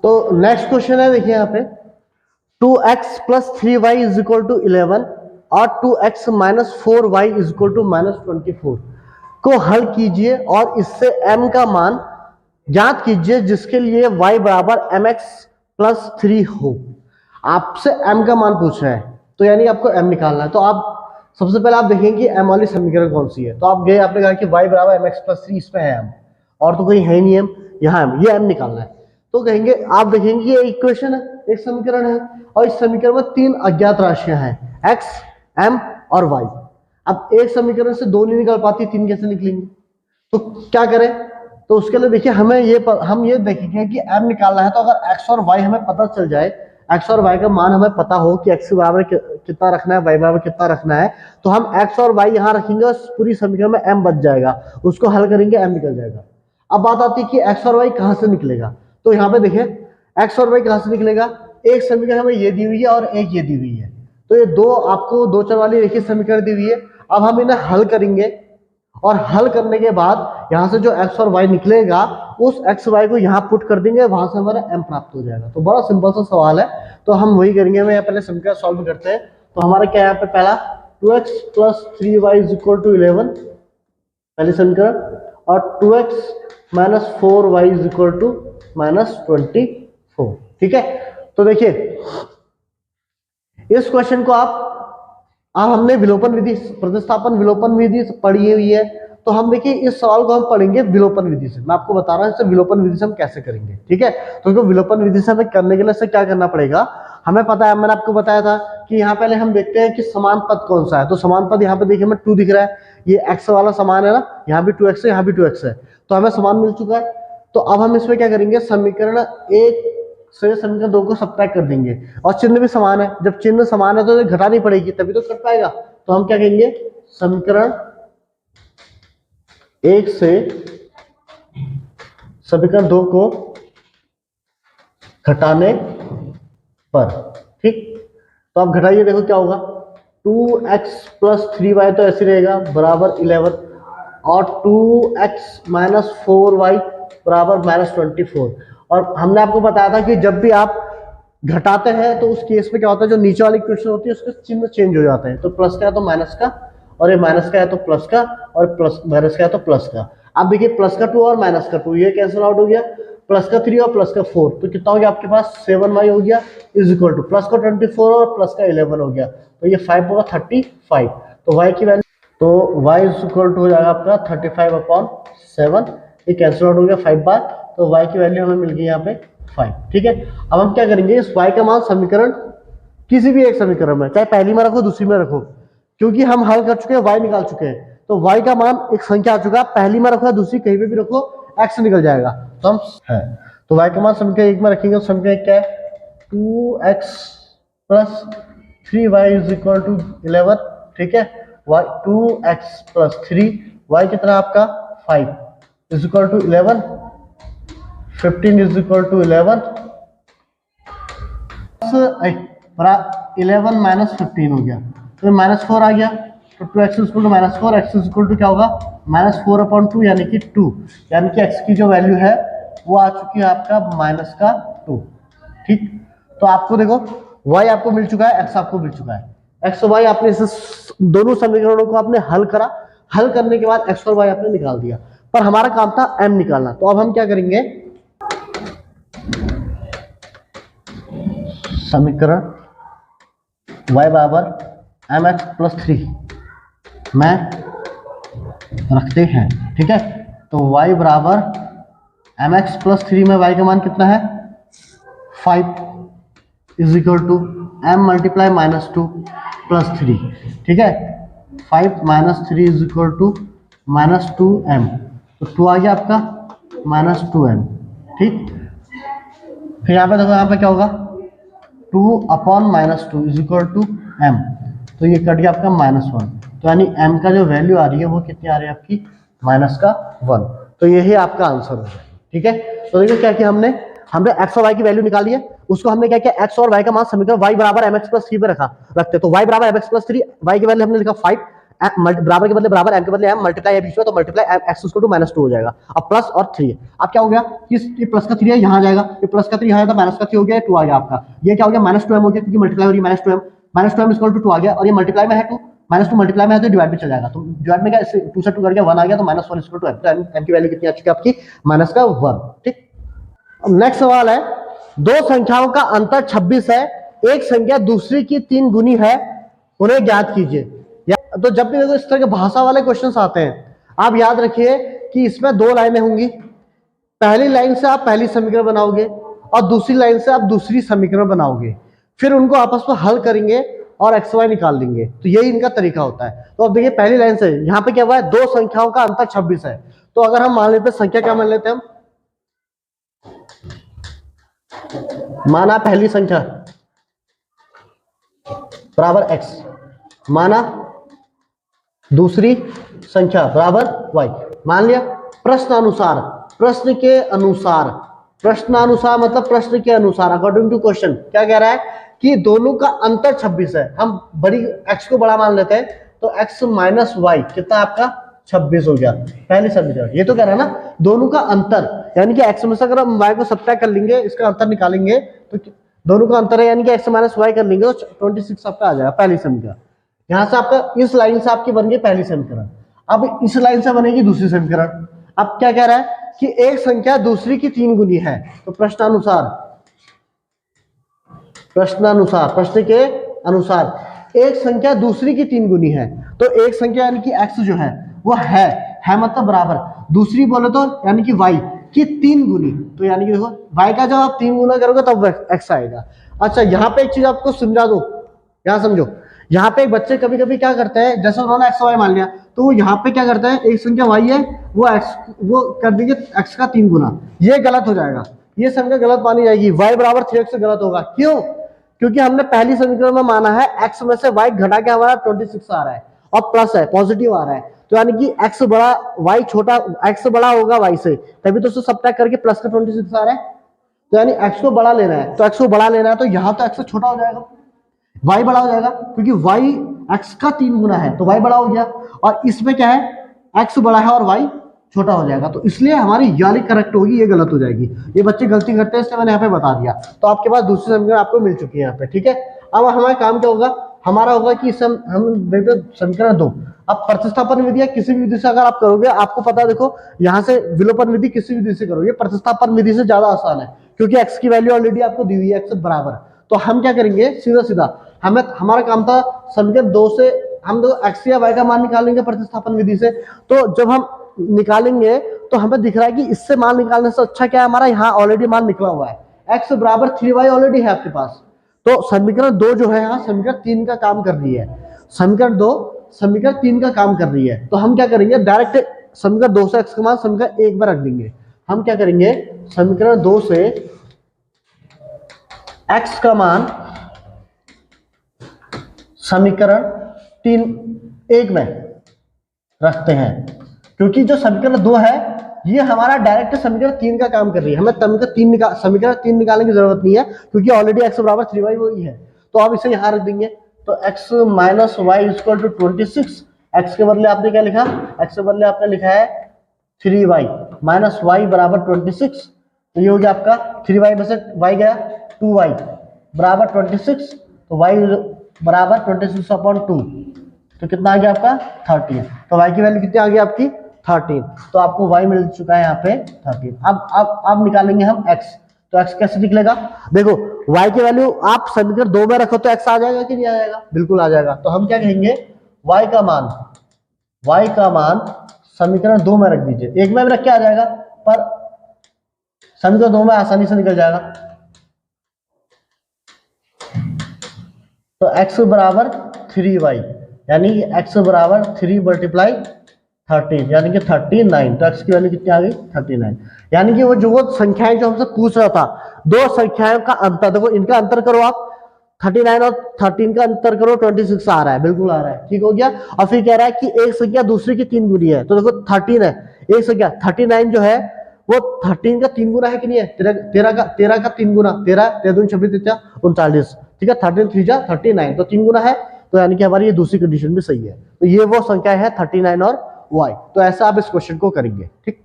तो next question है, देखिए यहाँ पे 2x plus 3y is equal to 11 और 2x minus 4y is equal to minus 24 को हल कीजिए और इससे m का मान ज्ञात कीजिए जिसके लिए y बराबर mx प्लस 3 हो। आपसे m का मान पूछ रहा है, तो यानी आपको m निकालना है। तो आप सबसे पहले आप देखेंगे m वाली समीकरण कौन सी है। तो आप गए, आपने कहा कि y बराबर mx प्लस 3, इसमें है m और तो कोई है नहीं m, यहाँ m, ये m निकालना है। तो कहेंगे, आप देखेंगे ये इक्वेशन है, एक समीकरण है और इस समीकरण में 3 अज्ञात राशियां हैं x, m और y। अब एक समीकरण से 2 नहीं निकल पाती, 3 कैसे निकलेंगे? तो क्या करें? तो उसके लिए देखिए हम ये देखेंगे कि m निकालना है। तो अगर x और y हमें पता चल जाए, x और y का मान हमें पता हो कि x बराबर कितना रखना है, y बराबर कितना रखना है, तो हम x और y यहाँ रखेंगे और पूरी समीकरण में m बच जाएगा, उसको हल करेंगे m निकल जाएगा। अब बात आती है कि x और y कहाँ से निकलेगा। तो यहाँ पे देखिए x और y कहाँ से निकलेगा, एक समीकरण हमें ये दी हुई है और एक ये दी हुई है। तो ये दो आपको दो चर वाली एक ही समीकरण दी हुई है। अब हम इन्हें हल करेंगे और हल करने के बाद यहाँ से जो x और y निकलेगा उस x y को यहाँ पुट कर देंगे, वहां से हमारा m प्राप्त हो जाएगा। तो बड़ा सिंपल सा सवाल है, तो हम वही करेंगे। हम यहाँ पहले समीकरण सॉल्व करते हैं। तो हमारा क्या है यहाँ पे, पहला 2x plus 3y is equal to 11 पहली समीकरण, और 2x minus 4y is equal to minus 24। ठीक है, तो देखिए इस क्वेश्चन को आप हमने विलोपन विधि, प्रतिस्थापन विलोपन विधि पढ़ी हुई है। तो हम देखिए इस सवाल को हम पढ़ेंगे विलोपन विधि से। मैं आपको बता रहा हूं इसे विलोपन विधि से हम कैसे करेंगे। ठीक है, तो विलोपन विधि से हमें करने के लिए से क्या करना पड़ेगा, हमें पता है, मैंने आपको बताया था कि यहाँ पहले हम देखते हैं कि समान पद कौन सा है। तो समान पद यहाँ पे देखिए हमें 2 दिख रहा है, ये x वाला समान है ना, यहाँ भी 2x है, यहाँ भी 2x है, तो हमें समान मिल चुका है। तो अब हम इसमें क्या करेंगे, समीकरण 1 से समीकरण 2 को सब्ट्रैक्ट कर देंगे और चिन्ह भी समान है। जब चिन्ह समान है तो घटानी पड़ेगी तभी तो कट पाएगा। तो हम क्या कहेंगे, समीकरण 1 से समीकरण 2 को घटाने पर, ठीक। तो आप घटाइए, देखो क्या होगा, 2x प्लस 3y तो ऐसे रहेगा बराबर 11 और 2x माइनस 4y बराबर माइनस 24। और हमने आपको बताया था कि जब भी आप घटाते हैं तो उस केस में क्या होता है, जो नीचे वाली इक्वेशन होती है उसके चिन्ह चेंज हो जाते हैं। तो प्लस का है तो माइनस का, और ये माइनस का है तो प्लस का, और प्लस माइनस का है तो प्लस का। अब देखिए प्लस का 2 और माइनस का 2 ये कैंसिल आउट हो गया, प्लस का 3 और प्लस का 4, तो कितना हो गया आपके पास 7y हो गया इज इक्वल टू प्लस का 24 और प्लस का 11 हो गया, तो ये 5 होगा 35। तो y की वैल्यू, तो y इज इक्वल टू हो जाएगा आपका 35/7, ये कैंसिल आउट हो गया 5 बार, तो y की वैल्यू हमें मिल गई यहाँ पे 5। ठीक है, अब हम क्या करेंगे, इस y का मान समीकरण किसी भी एक समीकरण में, चाहे पहली में रखो दूसरी में रखो, क्योंकि हम हल कर चुके हैं, y निकाल चुके हैं, तो y का मान एक संख्या आ चुका है, पहली में रखो या दूसरी कहीं पे भी रखो x निकल जाएगा। तो हम है, तो y का मान समीकरण 1 में रखेंगे, समीकरण 1 क्या है, 2x plus 3y is equal to 11। ठीक है, 2x प्लस 3y कितना आपका 5 is equal to 11, 15 is equal to 11, 11 minus 15 हो गया, तो माइनस 4 आ गया, तो 2x is equal to minus 4, x is equal to क्या होगा माइनस 4/2 यानी कि 2, यानी कि x की जो वैल्यू है वो आ चुकी है आपका माइनस का 2। ठीक, तो आपको देखो y आपको मिल चुका है, x आपको मिल चुका है, x और y आपने इस दोनों समीकरणों को आपने हल करा, हल करने के बाद x और y आपने निकाल दिया, पर हमारा काम था m निकालना। तो अब हम क्या करेंगे, समीकरण y बराबर mx प्लस 3 में रखते हैं। ठीक है, तो y बराबर mx प्लस 3 में y का मान कितना है 5 is equal to m multiply minus 2 plus 3। ठीक है, 5 minus 3 is equal to minus 2m, तो 2 आ गया आपका माइनस 2m। ठीक, फिर यहाँ पे देखो, यहाँ पे क्या होगा 2/-2 इज इक्वल टू m, तो ये कट गया आपका -1, तो यानी m का जो वैल्यू आ रही है वो कितनी आ रही है आपकी -1। तो यही आपका आंसर हो जाएगा। ठीक है, तो देखिए क्या किया हमने x और y की वैल्यू निकाली है, उसको हमने क्या किया, x और y का मान समीकरण y बराबर mx प्लस 3 पे रखते, तो y बराबर mx प्लस 3, y की वैल्यू हमने लिखा 5, बराबर के बदले बराबर, m के बदले m, मल्टीप्लाई है बीच में तो मल्टीप्लाई x इक्वल टू -2 हो जाएगा। अब प्लस और 3, अब क्या हो गया, ये प्लस का 3 है यहाँ जाएगा, ये प्लस का 3 यहाँ था, माइनस का 3 हो गया, 2 आ गया आपका, ये क्या हो गया -2m हो गया क्योंकि मल्टीप्लाई हो रही है, -2m इक्वल टू 2 आ गया, और ये मल्टीप्लाई में है 2, -2 मल्टीप्लाई में है तो डिवाइड में चल जाएगा, तो डिवाइड में क्या 2 से 2 कट गया 1 आ गया, तो -1 इक्वल टू m, तो m की वैल्यू कितनी आ चुकी है आपकी -1, ठीक। अब नेक्स्ट सवाल है, दो संख्याओं का अंतर 26 है, एक संख्या दूसरी की 3 गुनी है, उन्हें ज्ञात कीजिए। तो जब भी देखो इस तरह के भाषा वाले क्वेश्चंस आते हैं, आप याद रखिए कि इसमें 2 लाइनें होंगी, पहली लाइन से आप पहली समीकरण बनाओगे और दूसरी लाइन से आप दूसरी समीकरण बनाओगे, फिर उनको आपस में हल करेंगे और एक्स वाई निकाल लेंगे, तो यही इनका तरीका होता है। तो अब देखिए पहली लाइन से यहाँ पे क्या हुआ है, दो संख्याओं का अंतर 26 है, तो अगर हम मान लेते संख्या क्या मान लेते हैं हम, माना पहली संख्या बराबर x, माना दूसरी संख्या बराबर y, मान लिया। प्रश्नानुसार, प्रश्नानुसार मतलब प्रश्न के अनुसार, अकॉर्डिंग टू क्वेश्चन क्या कह रहा है कि दोनों का अंतर 26 है, हम बड़ी x को बड़ा मान लेते हैं, तो x माइनस वाई कितना आपका 26 हो गया, पहले समीकरण। ये तो कह रहा है ना दोनों का अंतर, यानी कि x में से अगर हम y को सब्ट्रैक्ट कर लेंगे, इसका अंतर निकालेंगे, तो दोनों का अंतर है, यानी कि x माइनस वाई कर लेंगे तो 26 आपका आ जाएगा पहली समीकरण। यहां से आपका इस लाइन से आपकी बन गई पहली समीकरण, अब इस लाइन से बनेगी दूसरी समीकरण। अब क्या कह रहा है कि एक संख्या दूसरी की 3 गुनी है, तो प्रश्नानुसार, प्रश्न के अनुसार एक संख्या दूसरी की 3 गुनी है, तो एक संख्या यानी कि x जो है वो है मतलब बराबर, दूसरी बोले तो यानी कि y की 3 गुनी, तो यानी कि देखो y का जब आप 3 गुना करोगे तब x आएगा। अच्छा यहाँ पे एक चीज आपको समझा दो, यहाँ समझो, यहाँ पे एक बच्चे कभी कभी क्या करते हैं, जैसे उन्होंने एक्स वाई मान लिया, तो वो यहाँ पे क्या करते हैं, एक संख्या y है वो कर देंगे x का 3 गुना, ये गलत हो जाएगा, ये संख्या गलत मानी जाएगी, y बराबर 3x से गलत होगा। क्यों? क्योंकि हमने पहली समीकरण में माना है x में से y घटा के हमारा 26 आ रहा है और प्लस है, पॉजिटिव आ रहा है, तो यानी कि x बड़ा y छोटा, x बड़ा होगा y से, तभी तो उसको सब्ट्रैक्ट करके प्लस का 26 आ रहा है, तो यानी x को बड़ा लेना है, तो x को बड़ा लेना है, तो यहाँ तो x से छोटा हो जाएगा, y बड़ा हो जाएगा, क्योंकि y x का 3 गुना है तो y बड़ा हो गया, और इसमें क्या है x बड़ा है और y छोटा हो जाएगा, तो इसलिए हमारी याली करेक्ट होगी, ये गलत हो जाएगी। ये बच्चे गलती करते हैं, इसलिए मैंने यहाँ पे बता दिया, तो आपके पास दूसरी समीकरण आपको मिल चुकी है यहाँ पे, ठीक है। अब हमारा काम क्या होगा, हमारा होगा कि हम देखते समीकरण 2, अब प्रतिस्थापन विधि या किसी भी विधि से अगर आप करोगे, आपको पता देखो यहाँ से विलोपन विधि किसी विधि से करोगे, प्रतिस्थापन विधि से ज्यादा आसान है, क्योंकि x की वैल्यू ऑलरेडी आपको दी हुई है x बराबर। तो हम क्या करेंगे, सीधा सीधा हमारा काम था समीकरण 2 से हम x या y का मान निकालेंगे प्रतिस्थापन विधि से, तो जब हम निकालेंगे तो हमें दिख रहा है कि इससे मान निकालने से अच्छा क्या है, हमारा यहाँ ऑलरेडी मान निकला हुआ है, x बराबर 3y ऑलरेडी है आपके पास, तो समीकरण 2 जो है यहाँ समीकरण 3 का काम कर रही है, समीकरण 2 समीकरण 3 का काम कर रही है। तो हम क्या करेंगे, डायरेक्ट समीकरण 2 से x का मान समीकरण 1 में रख देंगे। हम क्या करेंगे, समीकरण 2 से x का मान समीकरण 1 में रखते हैं, क्योंकि जो समीकरण 2 है ये हमारा डायरेक्ट समीकरण 3 का काम कर रही है, हमें समीकरण 3 निकालने की जरूरत नहीं है, क्योंकि ऑलरेडी x बराबर 3y वही है, तो आप इसे यहां रख देंगे, तो x minus Y equal to 26, x के बदले आपने क्या लिखा, x के बदले आपने लिखा है 3y माइनस वाई बराबर 26, तो ये हो गया आपका 3y में से y गया 2y बराबर 26, तो y बराबर 26/2, तो कितना आ गया आपका 13, तो y की वैल्यू कितनी आ गई आपकी 13, तो आपको y मिल चुका है यहाँ पे 13। अब निकालेंगे हम x, तो x कैसे निकलेगा, देखो y की वैल्यू आप समीकरण 2 में रखो तो x आ जाएगा कि नहीं आ जाएगा, बिल्कुल आ जाएगा। तो हम क्या कहेंगे, y का मान समीकरण 2 में रख दीजिए, 1 में भी रख के आ जाएगा, पर समीकरण 2 में आसानी से निकल जाएगा, तो x बराबर 3y, यानी कि x बराबर 3 मल्टीप्लाई 13, यानी कि 39, तो x की वैल्यू कितनी आ गई 39, यानी कि वो संख्याएं जो हमसे पूछ रहा था, दो संख्याओं का अंतर, देखो इनका अंतर करो आप, 39 और 13 का अंतर करो, 26 आ रहा है, बिल्कुल आ रहा है, ठीक हो गया। और फिर कह रहा है कि एक संख्या दूसरी की 3 गुनी है, तो देखो 13 है, एक संख्या 39 जो है वो 13 का 3 गुना है कि नहीं है, 13 का 3 गुना, 13 2 26 39, ठीक है, 13 3 जा 39, तो 3 गुना है, तो यानी कि हमारी ये दूसरी कंडीशन भी सही है। तो ये वो संख्या है 39 और y। तो ऐसा आप इस क्वेश्चन को करेंगे। ठीक।